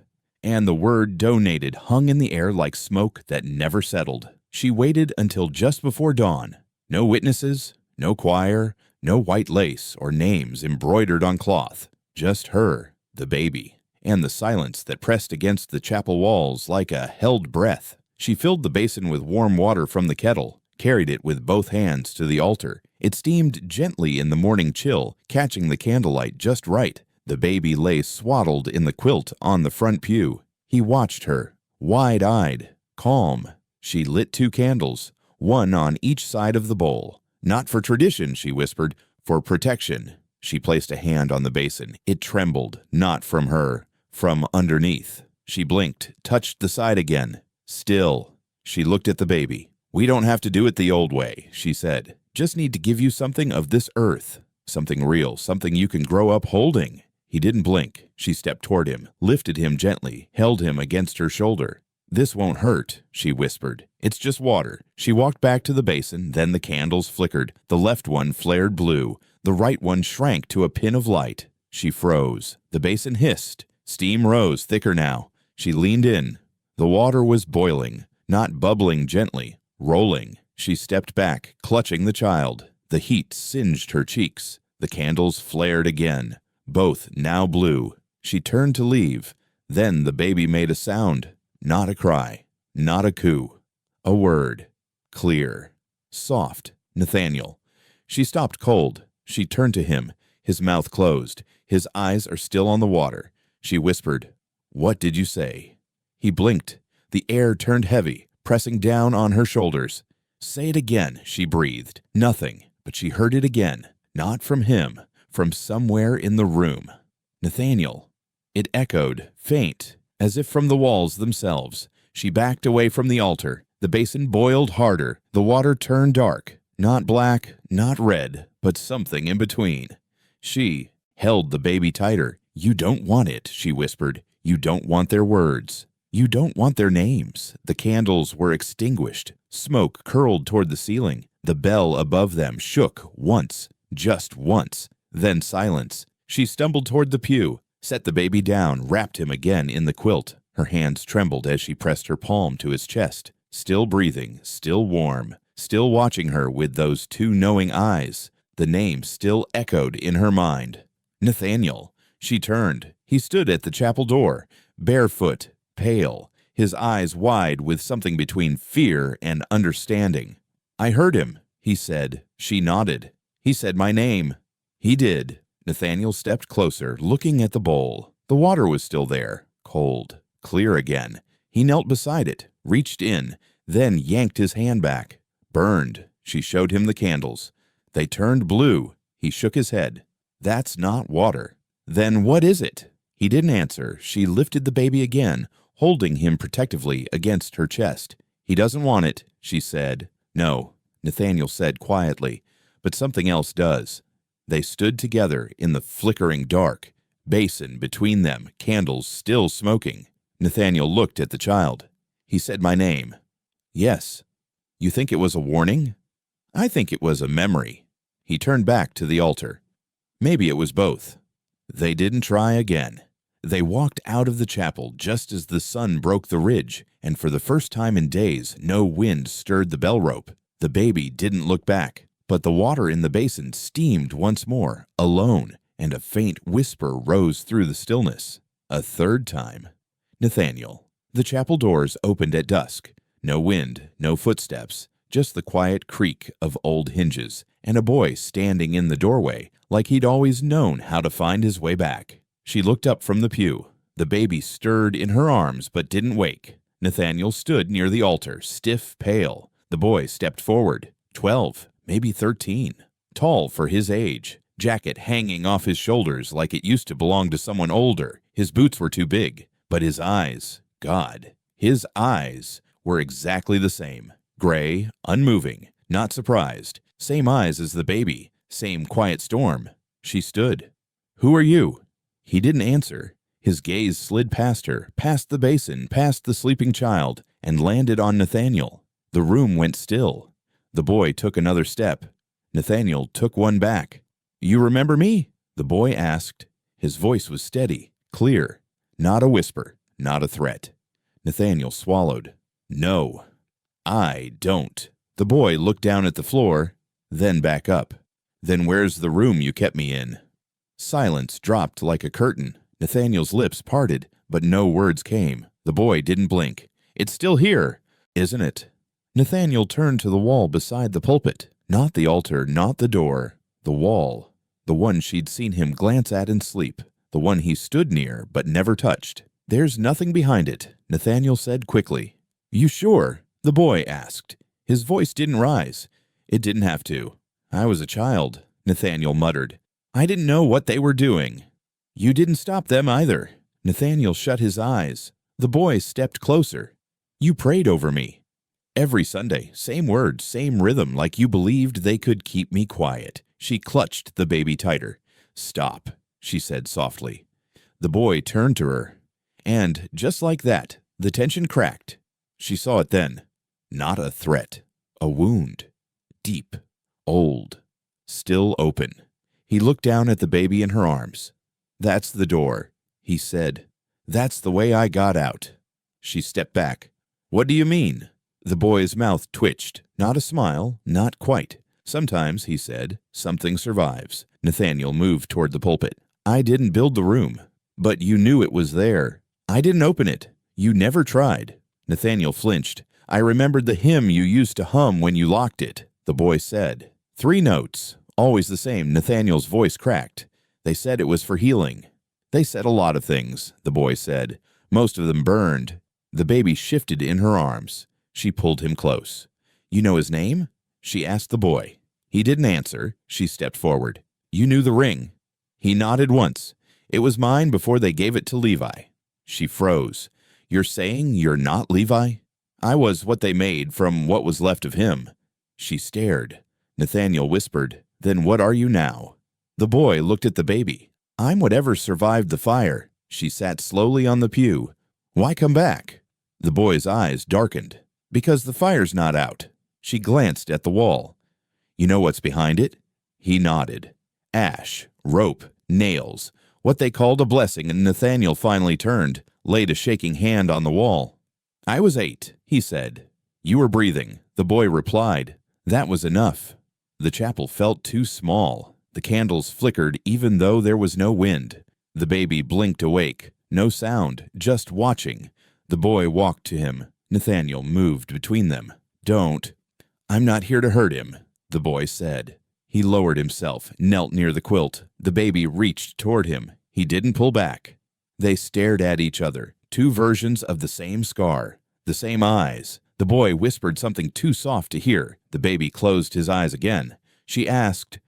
and the word "donated" hung in the air like smoke that never settled. She waited until just before dawn. No witnesses, no choir, no white lace or names embroidered on cloth. Just her, the baby, and the silence that pressed against the chapel walls like a held breath. She filled the basin with warm water from the kettle, carried it with both hands to the altar. It steamed gently in the morning chill, catching the candlelight just right. The baby lay swaddled in the quilt on the front pew. He watched her, wide-eyed, calm. She lit 2 candles, one on each side of the bowl. "Not for tradition," she whispered, "for protection." She placed a hand on the basin. It trembled, not from her, from underneath. She blinked, touched the side again. Still. She looked at the baby. "We don't have to do it the old way," she said. "Just need to give you something of this earth. Something real, something you can grow up holding." He didn't blink. She stepped toward him, lifted him gently, held him against her shoulder. "This won't hurt," she whispered. "It's just water." She walked back to the basin, then the candles flickered. The left one flared blue. The right one shrank to a pin of light. She froze. The basin hissed. Steam rose thicker now. She leaned in. The water was boiling, not bubbling gently, rolling. She stepped back, clutching the child. The heat singed her cheeks. The candles flared again, both now blue. She turned to leave. Then the baby made a sound. Not a cry. Not a coo. A word. Clear. Soft. Nathaniel. She stopped cold. She turned to him. His mouth closed. His eyes are still on the water. She whispered, "What did you say?" He blinked. The air turned heavy, pressing down on her shoulders. "Say it again," she breathed. Nothing, but she heard it again. Not from him, from somewhere in the room. "Nathaniel." It echoed, faint, as if from the walls themselves. She backed away from the altar. The basin boiled harder. The water turned dark. Not black, not red, but something in between. She held the baby tighter. "You don't want it," she whispered. "You don't want their words. You don't want their names." The candles were extinguished. Smoke curled toward the ceiling. The bell above them shook once, just once. Then silence. She stumbled toward the pew, set the baby down, wrapped him again in the quilt. Her hands trembled as she pressed her palm to his chest. Still breathing, still warm, still watching her with those two knowing eyes. The name still echoed in her mind. Nathaniel. She turned. He stood at the chapel door, barefoot, pale, his eyes wide with something between fear and understanding. "I heard him," he said. She nodded. "He said my name." "He did." Nathaniel stepped closer, looking at the bowl. The water was still there, cold, clear again. He knelt beside it, reached in, then yanked his hand back. "Burned." She showed him the candles. "They turned blue." He shook his head. "That's not water." "Then what is it?" He didn't answer. She lifted the baby again, holding him protectively against her chest. "He doesn't want it," she said. "No," Nathaniel said quietly, "but something else does." They stood together in the flickering dark, basin between them, candles still smoking. Nathaniel looked at the child. "He said my name." "Yes." "You think it was a warning?" "I think it was a memory." He turned back to the altar. "Maybe it was both." They didn't try again. They walked out of the chapel just as the sun broke the ridge, and for the first time in days, no wind stirred the bell rope. The baby didn't look back, but the water in the basin steamed once more, alone, and a faint whisper rose through the stillness. A third time. Nathaniel. The chapel doors opened at dusk. No wind, no footsteps, just the quiet creak of old hinges, and a boy standing in the doorway like he'd always known how to find his way back. She looked up from the pew. The baby stirred in her arms but didn't wake. Nathaniel stood near the altar, stiff, pale. The boy stepped forward, 12, maybe 13, tall for his age, jacket hanging off his shoulders like it used to belong to someone older. His boots were too big, but his eyes, God, his eyes were exactly the same. Gray, unmoving, not surprised. Same eyes as the baby, same quiet storm. She stood. "Who are you?" He didn't answer. His gaze slid past her, past the basin, past the sleeping child, and landed on Nathaniel. The room went still. The boy took another step. Nathaniel took one back. "You remember me?" the boy asked. His voice was steady, clear, not a whisper, not a threat. Nathaniel swallowed. "No, I don't." The boy looked down at the floor, then back up. "Then where's the room you kept me in?" Silence dropped like a curtain. Nathaniel's lips parted, but no words came. The boy didn't blink. "It's still here, isn't it?" Nathaniel turned to the wall beside the pulpit. Not the altar, not the door. The wall. The one she'd seen him glance at in sleep. The one he stood near but never touched. "There's nothing behind it," Nathaniel said quickly. "You sure?" the boy asked. His voice didn't rise. It didn't have to. "I was a child," Nathaniel muttered. "I didn't know what they were doing." "You didn't stop them either." Nathaniel shut his eyes. The boy stepped closer. "You prayed over me. Every Sunday, same words, same rhythm, like you believed they could keep me quiet." She clutched the baby tighter. "Stop," she said softly. The boy turned to her. And, just like that, the tension cracked. She saw it then. Not a threat. A wound. Deep. Old. Still open. He looked down at the baby in her arms. "That's the door," he said. "That's the way I got out." She stepped back. "What do you mean?" The boy's mouth twitched. Not a smile, not quite. "Sometimes," he said, "something survives." Nathaniel moved toward the pulpit. "I didn't build the room, but you knew it was there. I didn't open it. You never tried. Nathaniel flinched. I remembered the hymn you used to hum when you locked it, the boy said. 3 notes, always the same. Nathaniel's voice cracked. They said it was for healing. They said a lot of things, the boy said. Most of them burned. The baby shifted in her arms. She pulled him close. You know his name? She asked the boy. He didn't answer. She stepped forward. You knew the ring. He nodded once. It was mine before they gave it to Levi. She froze. You're saying you're not Levi? I was what they made from what was left of him. She stared. Nathaniel whispered, Then what are you now? The boy looked at the baby. I'm whatever survived the fire. She sat slowly on the pew. Why come back? The boy's eyes darkened. Because the fire's not out. She glanced at the wall. You know what's behind it? He nodded. Ash, rope, nails, what they called a blessing, and Nathaniel finally turned, laid a shaking hand on the wall. I was 8, he said. You were breathing, the boy replied. That was enough. The chapel felt too small. The candles flickered even though there was no wind. The baby blinked awake. No sound, just watching. The boy walked to him. Nathaniel moved between them. Don't. I'm not here to hurt him, the boy said. He lowered himself, knelt near the quilt. The baby reached toward him. He didn't pull back. They stared at each other, 2 versions of the same scar, the same eyes. The boy whispered something too soft to hear. The baby closed his eyes again. She asked,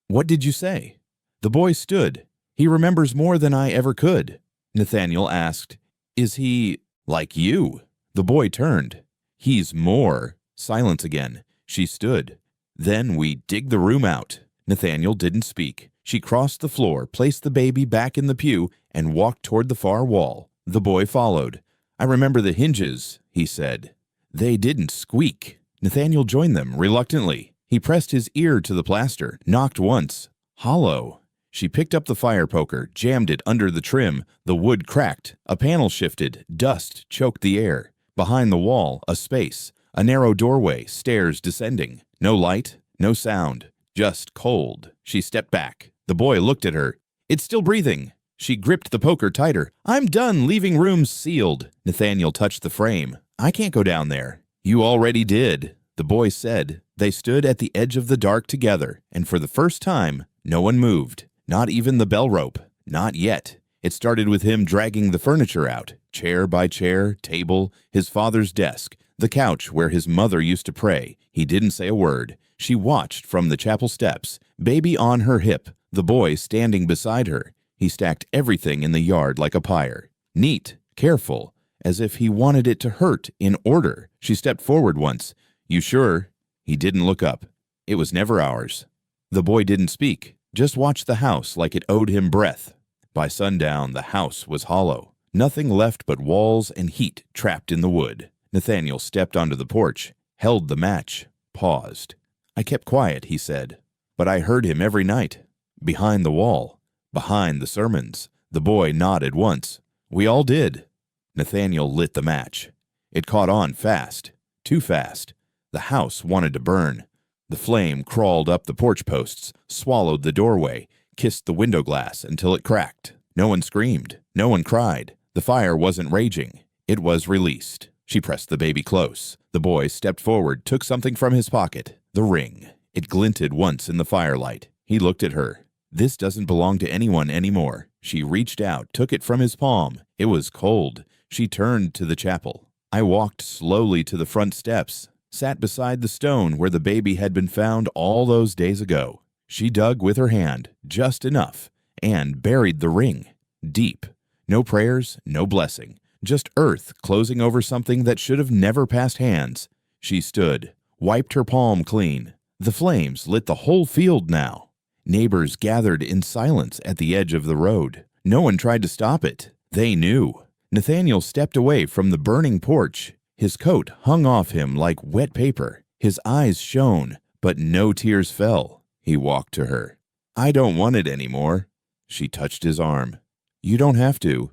What did you say? The boy stood. He remembers more than I ever could. Nathaniel asked, Is he like you? The boy turned. He's more. Silence again. She stood. Then we dig the room out. Nathaniel didn't speak. She crossed the floor, placed the baby back in the pew, and walked toward the far wall. The boy followed. I remember the hinges, he said. They didn't squeak. Nathaniel joined them reluctantly. He pressed his ear to the plaster, knocked once. Hollow. She picked up the fire poker, jammed it under the trim. The wood cracked. A panel shifted. Dust choked the air. Behind the wall, a space. A narrow doorway, stairs descending. No light, no sound. Just cold. She stepped back. The boy looked at her. It's still breathing. She gripped the poker tighter. I'm done leaving rooms sealed. Nathaniel touched the frame. I can't go down there. You already did, the boy said. They stood at the edge of the dark together, and for the first time, no one moved. Not even the bell rope. Not yet. It started with him dragging the furniture out, chair by chair, table, his father's desk, the couch where his mother used to pray. He didn't say a word. She watched from the chapel steps, baby on her hip, the boy standing beside her. He stacked everything in the yard like a pyre. Neat, careful, as if he wanted it to hurt, in order. She stepped forward once. You sure? He didn't look up. It was never ours. The boy didn't speak, just watched the house like it owed him breath. By sundown, the house was hollow. Nothing left but walls and heat trapped in the wood. Nathaniel stepped onto the porch, held the match, paused. I kept quiet, he said, but I heard him every night. Behind the wall, behind the sermons. The boy nodded once. We all did. Nathaniel lit the match. It caught on fast, too fast. The house wanted to burn. The flame crawled up the porch posts, swallowed the doorway, kissed the window glass until it cracked. No one screamed. No one cried. The fire wasn't raging. It was released. She pressed the baby close. The boy stepped forward, took something from his pocket. The ring. It glinted once in the firelight. He looked at her. This doesn't belong to anyone anymore. She reached out, took it from his palm. It was cold. She turned to the chapel. I walked slowly to the front steps, sat beside the stone where the baby had been found all those days ago. She dug with her hand, just enough, and buried the ring. Deep. No prayers, no blessing. Just earth closing over something that should have never passed hands. She stood, wiped her palm clean. The flames lit the whole field now. Neighbors gathered in silence at the edge of the road. No one tried to stop it. They knew. Nathaniel stepped away from the burning porch. His coat hung off him like wet paper. His eyes shone, but no tears fell. He walked to her. I don't want it anymore. She touched his arm. You don't have to.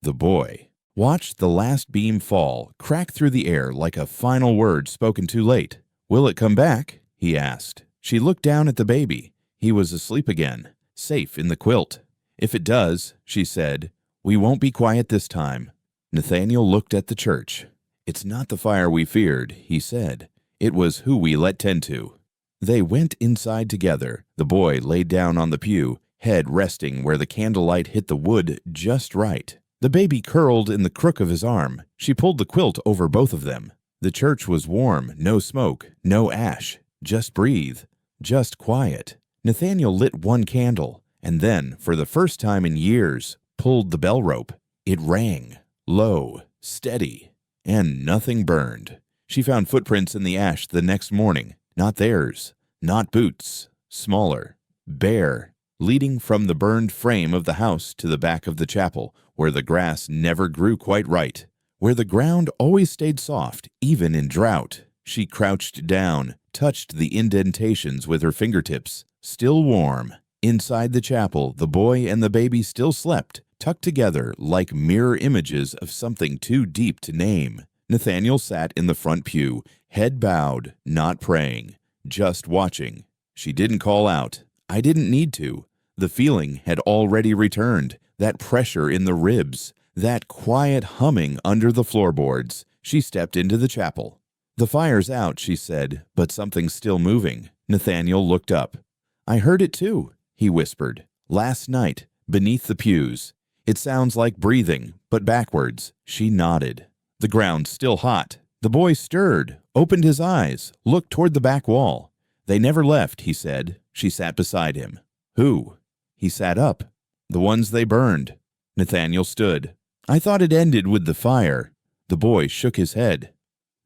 The boy watched the last beam fall, crack through the air like a final word spoken too late. Will it come back? He asked. She looked down at the baby. He was asleep again, safe in the quilt. If it does, she said, we won't be quiet this time. Nathaniel looked at the church. "It's not the fire we feared," he said. "It was who we let tend to." They went inside together. The boy laid down on the pew, head resting where the candlelight hit the wood just right. The baby curled in the crook of his arm. She pulled the quilt over both of them. The church was warm, no smoke, no ash. Just breathe. Just quiet. Nathaniel lit one candle, and then, for the first time in years, pulled the bell rope. It rang. Low, steady, and nothing burned. She found footprints in the ash the next morning. Not theirs. Not boots. Smaller. Bare. Leading from the burned frame of the house to the back of the chapel, where the grass never grew quite right, where the ground always stayed soft, even in drought. She crouched down, touched the indentations with her fingertips. Still warm. Inside the chapel, the boy and the baby still slept, tucked together like mirror images of something too deep to name. Nathaniel sat in the front pew, head bowed, not praying, just watching. She didn't call out. I didn't need to. The feeling had already returned, that pressure in the ribs, that quiet humming under the floorboards. She stepped into the chapel. "The fire's out," she said, "but something's still moving." Nathaniel looked up. "I heard it too," he whispered. "Last night, beneath the pews. It sounds like breathing, but backwards." She nodded. "The ground's still hot." The boy stirred, opened his eyes, looked toward the back wall. "They never left," he said. She sat beside him. "Who?" He sat up. "The ones they burned." Nathaniel stood. "I thought it ended with the fire." The boy shook his head.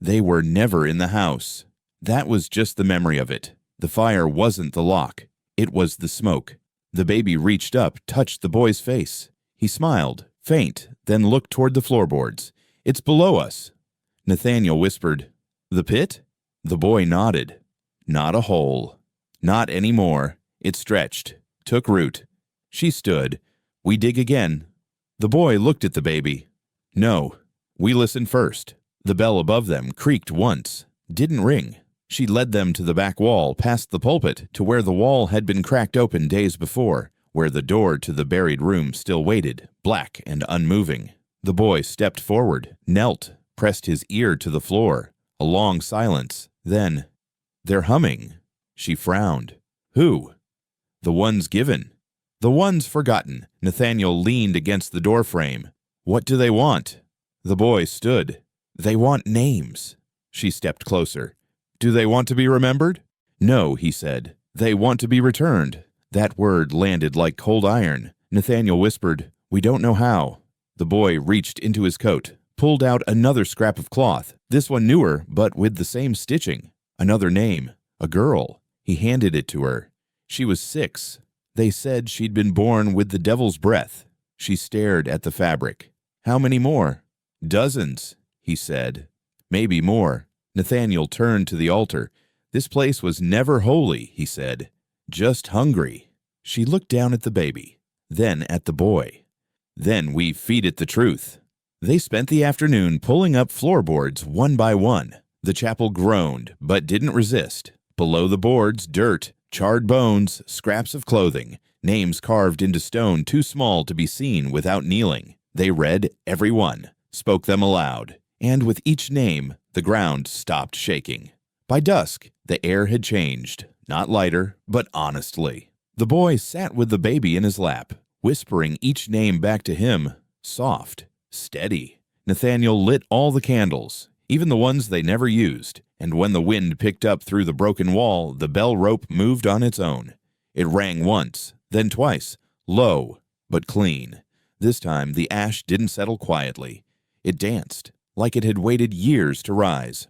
"They were never in the house. That was just the memory of it. The fire wasn't the lock. It was the smoke." The baby reached up, touched the boy's face. He smiled, faint, then looked toward the floorboards. "It's below us." Nathaniel whispered, "The pit?" The boy nodded. "Not a hole. Not anymore." It stretched, took root. She stood. "We dig again." The boy looked at the baby. "No. We listen first." The bell above them creaked once. Didn't ring. She led them to the back wall, past the pulpit, to where the wall had been cracked open days before, where the door to the buried room still waited, black and unmoving. The boy stepped forward, knelt, pressed his ear to the floor. A long silence. Then, "They're humming." She frowned. "Who?" "The ones given." "The ones forgotten." Nathaniel leaned against the doorframe. "What do they want?" The boy stood. "They want names." She stepped closer. "Do they want to be remembered?" "No," he said. "They want to be returned." That word landed like cold iron. Nathaniel whispered, "We don't know how." The boy reached into his coat, pulled out another scrap of cloth, this one newer, but with the same stitching. Another name. A girl. He handed it to her. She was 6. They said she'd been born with the devil's breath. She stared at the fabric. "How many more?" "Dozens," he said. "Maybe more." Nathaniel turned to the altar. "This place was never holy," he said. "Just hungry." She looked down at the baby, then at the boy. "Then we feed it the truth." They spent the afternoon pulling up floorboards one by one. The chapel groaned, but didn't resist. Below the boards, dirt, charred bones, scraps of clothing, names carved into stone too small to be seen without kneeling. They read every one, spoke them aloud, and with each name, the ground stopped shaking. By dusk, the air had changed, not lighter, but honestly. The boy sat with the baby in his lap, whispering each name back to him, soft, steady. Nathaniel lit all the candles, even the ones they never used, and when the wind picked up through the broken wall, the bell rope moved on its own. It rang once, then twice, low, but clean. This time the ash didn't settle quietly. It danced, like it had waited years to rise.